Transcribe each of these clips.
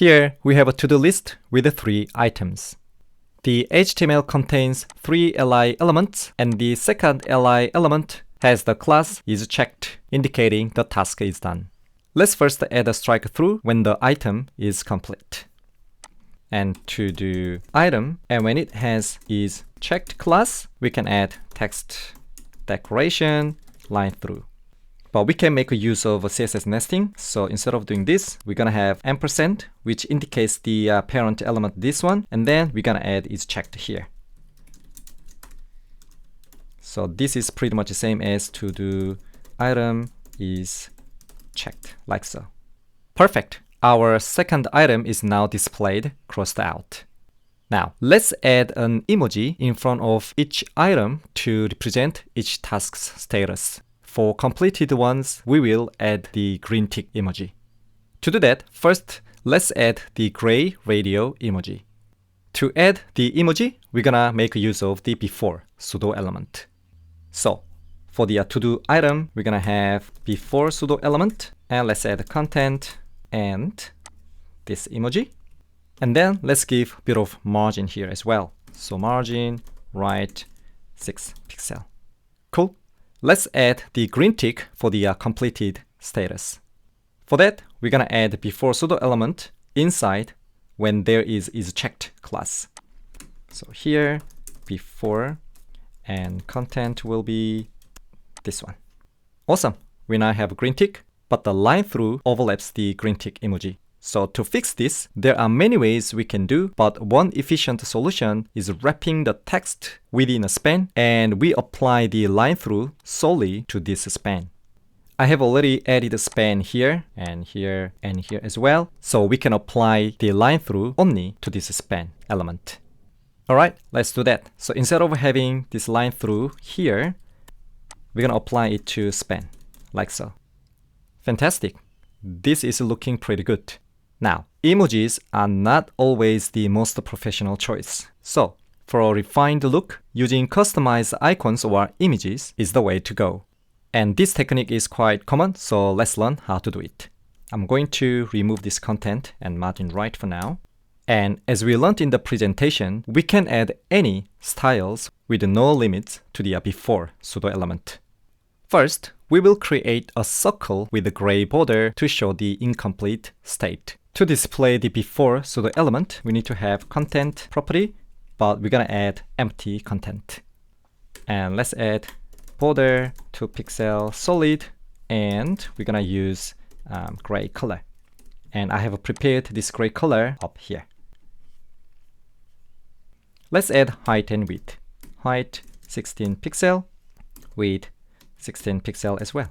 Here we have a to-do list with 3 items. The HTML contains 3 li elements, and the second li element has the class is checked, indicating the task is done. Let's first add a strike through when the item is complete. And to do item, and when it has is checked class, we can add text decoration line through. But we can make a use of CSS nesting. So instead of doing this, we're gonna have ampersand, which indicates the parent element, this one, and then we're gonna add is checked here. So this is pretty much the same as to do item is checked, like so. Perfect. Our second item is now displayed crossed out. Now let's add an emoji in front of each item to represent each task's status. For completed ones, we will add the green tick emoji. To do that, first, let's add the gray radio emoji. To add the emoji, we're gonna make use of the before pseudo element. So, for the to-do item, we're gonna have before pseudo element, and let's add content and this emoji. And then let's give a bit of margin here as well. So margin, right, 6 pixel. Cool. Let's add the green tick for the completed status. For that, we're gonna add before pseudo element inside when there is checked class. So here, before, and content will be this one. Awesome. We now have a green tick, but the line through overlaps the green tick emoji. So to fix this, there are many ways we can do, but one efficient solution is wrapping the text within a span, and we apply the line through solely to this span. I have already added a span here and here and here as well, so we can apply the line through only to this span element. Alright, let's do that. So instead of having this line through here, we're gonna apply it to span, like so. Fantastic. This is looking pretty good. Now, emojis are not always the most professional choice. So, for a refined look, using customized icons or images is the way to go. And this technique is quite common, so let's learn how to do it. I'm going to remove this content and margin right for now. And as we learned in the presentation, we can add any styles with no limits to the before pseudo element. First, we will create a circle with a gray border to show the incomplete state. To display the before pseudo element, we need to have content property, but we're gonna add empty content. And let's add border 2 pixel solid, and we're gonna use gray color. And I have prepared this gray color up here. Let's add height and width. Height 16 pixel, width 16 pixel as well.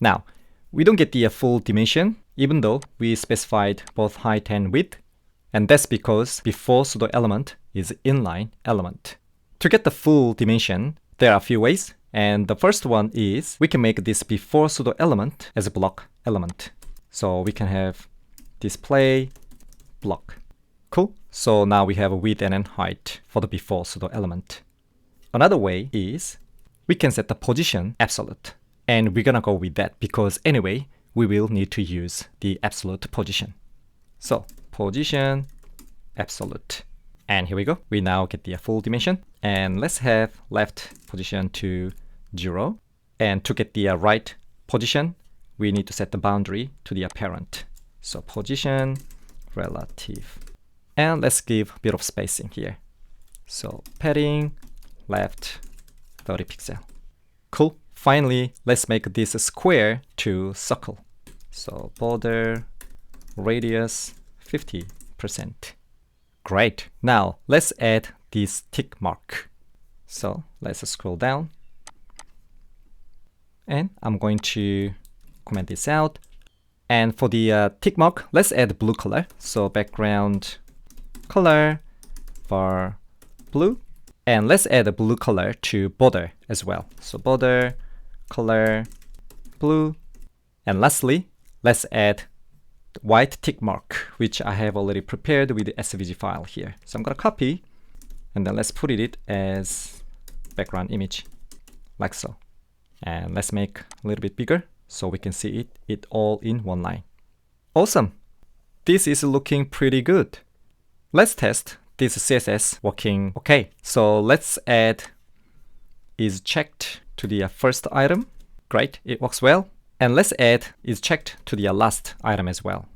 Now, we don't get the full dimension, even though we specified both height and width, and that's because before pseudo element is inline element. To get the full dimension, there are a few ways, and the first one is we can make this before pseudo element as a block element. So we can have display block. Cool. So now we have a width and then height for the before pseudo element. Another way is we can set the position absolute. And we're gonna go with that because anyway, we will need to use the absolute position. So position absolute. And here we go. We now get the full dimension. And let's have left position to 0. And to get the right position, we need to set the boundary to the parent. So position relative. And let's give a bit of spacing here. So padding left 30 pixel. Cool. Finally, let's make this a square to circle. So border radius 50%. Great. Now let's add this tick mark. So let's scroll down. And I'm going to comment this out. And for the tick mark, let's add blue color. So background color for blue. And let's add a blue color to border as well. So border color blue. And lastly, let's add white tick mark, which I have already prepared with the SVG file here. So I'm gonna copy, and then let's put it as background image, like so. And let's make a little bit bigger so we can see it all in one line. Awesome. this is looking pretty good. Let's test this CSS working okay. So let's add is checked to the first item. Great, it works well. And let's add is checked to the last item as well.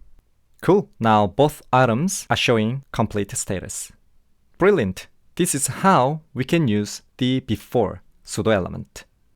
Cool, now both items are showing complete status. Brilliant. This is how we can use the before pseudo element.